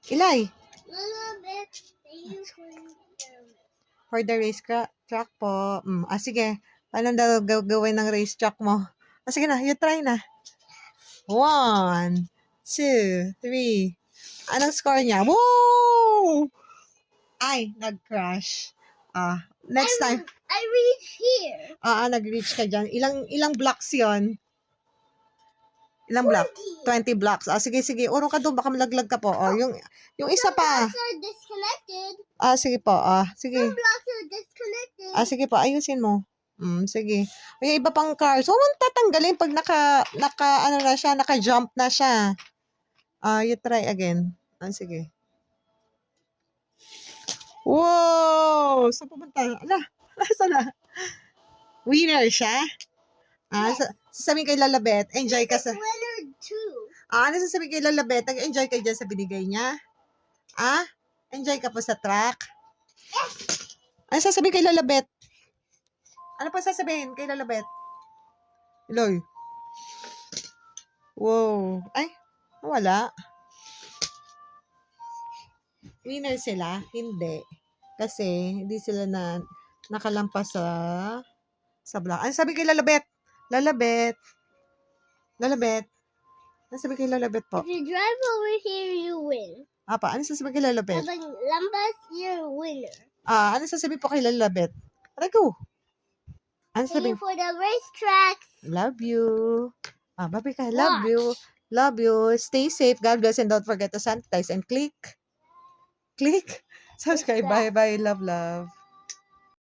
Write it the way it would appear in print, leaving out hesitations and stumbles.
Ilay. Lalabet. For the race track po. Sige. Paano daw gagawin ng race track mo? Sige na, you try na. 1, 2, 3. Anong score niya? Woo! Ay, nag-crash. Next time. I reach here. Nag-reach ka dyan. Ilang blocks yon? Ilang block? 20 blocks. Sige. Urong ka doon. Baka malaglag ka po. Yung isa pa. Blocks are disconnected. Sige po. Sige. Some blocks are disconnected. Sige po. Ayusin mo. Sige. May iba pang cars. Huwag mong tatanggalin pag naka-jump na siya. You try again. Sige. Wow! Saan pumunta? Saan na? Winner siya? Sasabihin kay Lalabet, enjoy ka sa... Winner 2. Ano sasabihin kay Lalabet? Nag-enjoy ka dyan sa binigay niya? Enjoy ka po sa track? Ano sasabihin kay Lalabet? Ano pa sasabihin kay Lalabet? Eloy. Wow. Ay, wala. Winner sila? Hindi. Kasi, hindi sila nakalampas sa block. Ano sabi kay Lalabet? Lalabet. Ano sabi kay Lalabet po? If you drive over here, you win. Ano sasabi kay Lalabet? Kapag lampas, you're a winner. Ano sasabi po kay Lalabet? Tara, go. Ano See sabi? you for the racetrack. Love you. Babi ka. Love you. Love you. Stay safe. God bless. And don't forget to sanitize and click. Subscribe. Bye. Love.